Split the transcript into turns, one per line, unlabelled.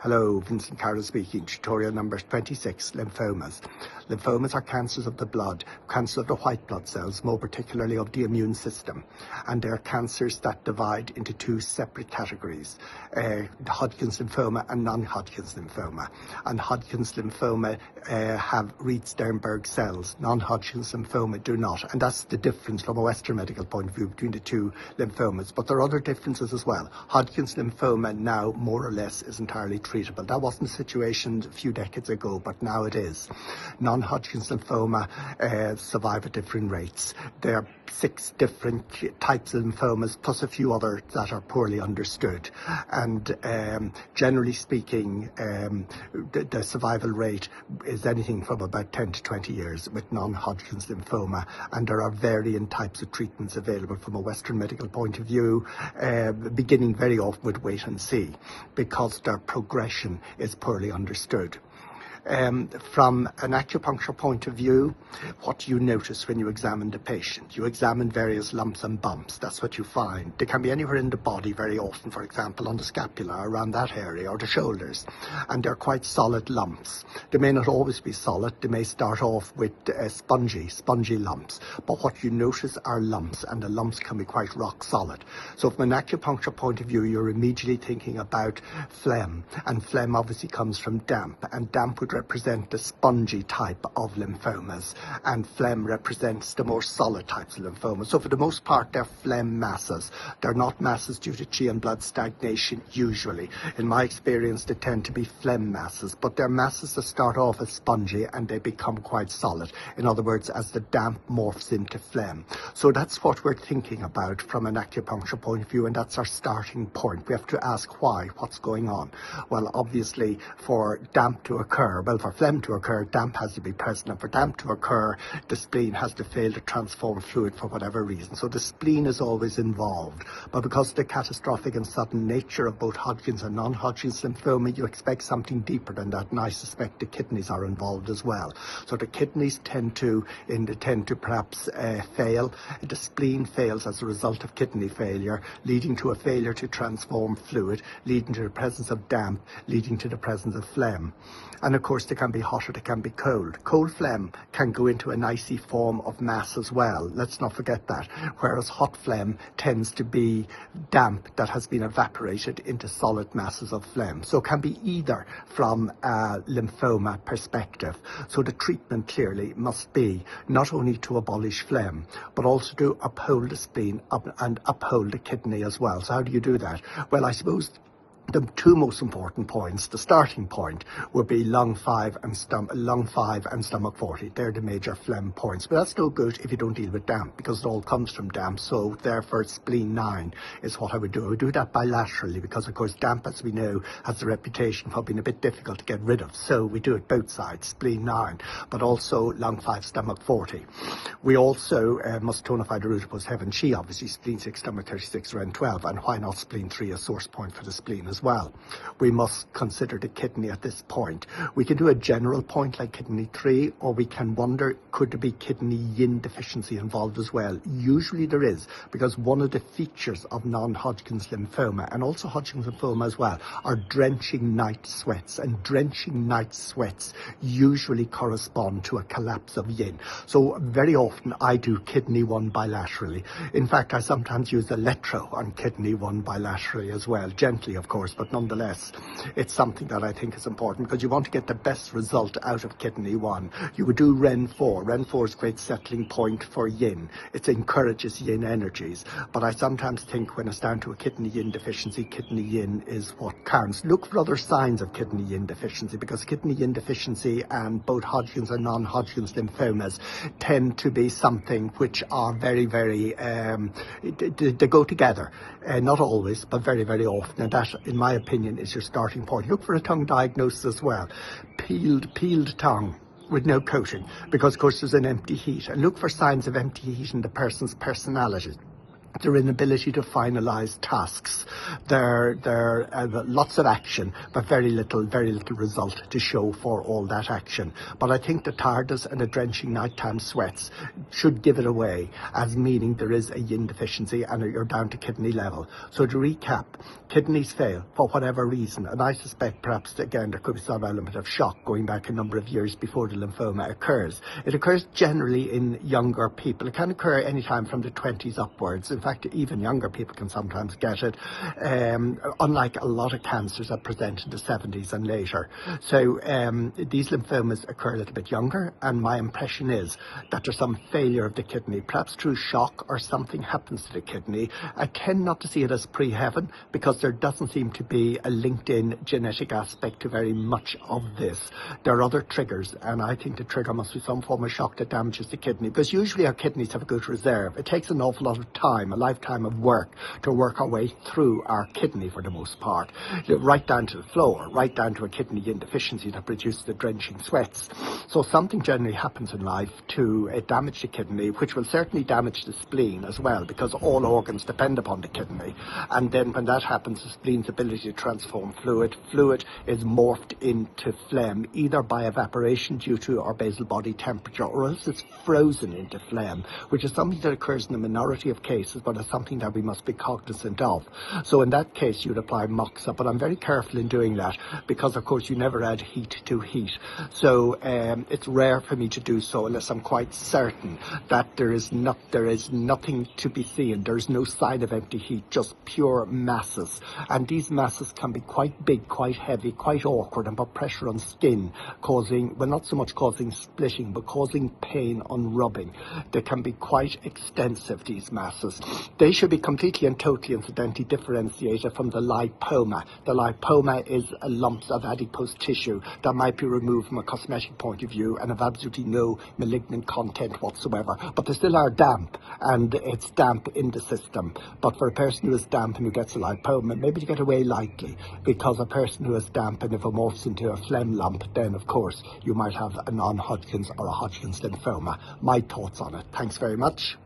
Hello, Vincent Carroll speaking. Tutorial number 26, lymphomas. Lymphomas are cancers of the blood, cancers of the white blood cells, more particularly of the immune system. And they are cancers that divide into two separate categories, Hodgkin's lymphoma and non-Hodgkin's lymphoma. And Hodgkin's lymphoma have Reed-Sternberg cells. Non-Hodgkin's lymphoma do not. And that's the difference from a Western medical point of view between the two lymphomas. But there are other differences as well. Hodgkin's lymphoma now more or less is entirely treatable. That wasn't the situation a few decades ago, but now it is. Non-Hodgkin's lymphoma survive at different rates. There are 6 different types of lymphomas, plus a few others that are poorly understood. And generally speaking, the survival rate is anything from about 10 to 20 years with non-Hodgkin's lymphoma. And there are varying types of treatments available from a Western medical point of view, beginning very often with wait and see, because their progression is poorly understood. From an acupuncture point of view, what do you notice when you examine the patient? You examine various lumps and bumps. That's what you find. They can be anywhere in the body very often, for example, on the scapula, around that area, or the shoulders. And they're quite solid lumps. They may not always be solid. They may start off with spongy lumps. But what you notice are lumps, and the lumps can be quite rock solid. So from an acupuncture point of view, you're immediately thinking about phlegm. And phlegm obviously comes from damp. And damp would represent the spongy type of lymphomas, and phlegm represents the more solid types of lymphomas. So for the most part, they're phlegm masses. They're not masses due to chi and blood stagnation usually. In my experience, they tend to be phlegm masses, but they're masses that start off as spongy and they become quite solid. In other words, as the damp morphs into phlegm. So that's what we're thinking about from an acupuncture point of view, and that's our starting point. We have to ask why, what's going on? Well, obviously, for damp to occur, for phlegm to occur, damp has to be present, and for damp to occur, the spleen has to fail to transform fluid for whatever reason. So the spleen is always involved. But because of the catastrophic and sudden nature of both Hodgkin's and non-Hodgkin's lymphoma, you expect something deeper than that, and I suspect the kidneys are involved as well. So the kidneys tend to perhaps fail. The spleen fails as a result of kidney failure, leading to a failure to transform fluid, leading to the presence of damp, leading to the presence of phlegm. And of course, they can be hot or they can be cold. Cold phlegm can go into an icy form of mass as well. Let's not forget that. Whereas hot phlegm tends to be damp that has been evaporated into solid masses of phlegm. So it can be either from a lymphoma perspective. So the treatment clearly must be not only to abolish phlegm, but also to uphold the spleen and uphold the kidney as well. So how do you do that? Well, I suppose the 2 most important points, the starting point, would be lung 5 and stomach 40. They're the major phlegm points. But that's no good if you don't deal with damp, because it all comes from damp. So therefore, spleen 9 is what I would do. I would do that bilaterally, because of course damp, as we know, has the reputation for being a bit difficult to get rid of. So we do it both sides, spleen 9, but also lung 5, stomach 40. We also must tonify the root opposed heaven chi, obviously spleen 6, stomach 36, around 12, and why not spleen 3, a source point for the spleen as well. We must consider the kidney at this point. We can do a general point like kidney 3, or we can wonder, could there be kidney yin deficiency involved as well? Usually there is, because one of the features of non-Hodgkin's lymphoma, and also Hodgkin's lymphoma as well, are drenching night sweats, and drenching night sweats usually correspond to a collapse of yin. So very often I do kidney 1 bilaterally. In fact, I sometimes use electro on kidney 1 bilaterally as well, gently of course, but nonetheless, it's something that I think is important, because you want to get the best result out of kidney 1. You would do Ren 4. Ren 4 is a great settling point for yin. It encourages yin energies. But I sometimes think when it's down to a kidney yin deficiency, kidney yin is what counts. Look for other signs of kidney yin deficiency, because kidney yin deficiency and both Hodgkin's and non-Hodgkin's lymphomas tend to be something which are very, very, they go together. Not always, but very, very often. And that, in my opinion, is your starting point. Look for a tongue diagnosis as well. Peeled tongue with no coating, because of course there's an empty heat. And look for signs of empty heat in the person's personality. their inability to finalise tasks, their lots of action, but very little result to show for all that action. But I think the tiredness and the drenching nighttime sweats should give it away as meaning there is a yin deficiency and you're down to kidney level. So to recap, kidneys fail for whatever reason, and I suspect perhaps again there could be some element of shock going back a number of years before the lymphoma occurs. It occurs generally in younger people. It can occur anytime from the 20s upwards. In fact, even younger people can sometimes get it, unlike a lot of cancers that present in the 70s and later. So these lymphomas occur a little bit younger, and my impression is that there's some failure of the kidney, perhaps through shock or something happens to the kidney. I tend not to see it as pre-heaven because there doesn't seem to be a linked-in genetic aspect to very much of this. There are other triggers, and I think the trigger must be some form of shock that damages the kidney, because usually our kidneys have a good reserve. It takes an awful lot of time, a lifetime of work, to work our way through our kidney for the most part, right down to the floor, right down to a kidney deficiency that produces the drenching sweats. So something generally happens in life to damage the kidney, which will certainly damage the spleen as well, because all organs depend upon the kidney. And then when that happens, the spleen's ability to transform fluid is morphed into phlegm, either by evaporation due to our basal body temperature, or else it's frozen into phlegm, which is something that occurs in a minority of cases, but it's something that we must be cognizant of. So in that case, you'd apply moxa, but I'm very careful in doing that because, of course, you never add heat to heat. So it's rare for me to do so unless I'm quite certain that there is nothing to be seen. There's no sign of empty heat, just pure masses. And these masses can be quite big, quite heavy, quite awkward, and put pressure on skin, causing, well, not so much causing splitting, but causing pain on rubbing. They can be quite extensive, these masses. They should be completely and totally, incidentally, differentiated from the lipoma. The lipoma is lumps of adipose tissue that might be removed from a cosmetic point of view and have absolutely no malignant content whatsoever. But they still are damp, and it's damp in the system. But for a person who is damp and who gets a lipoma, maybe to get away lightly, because a person who is damp, and if it morphs into a phlegm lump, then of course you might have a non-Hodgkin's or a Hodgkin's lymphoma. My thoughts on it. Thanks very much.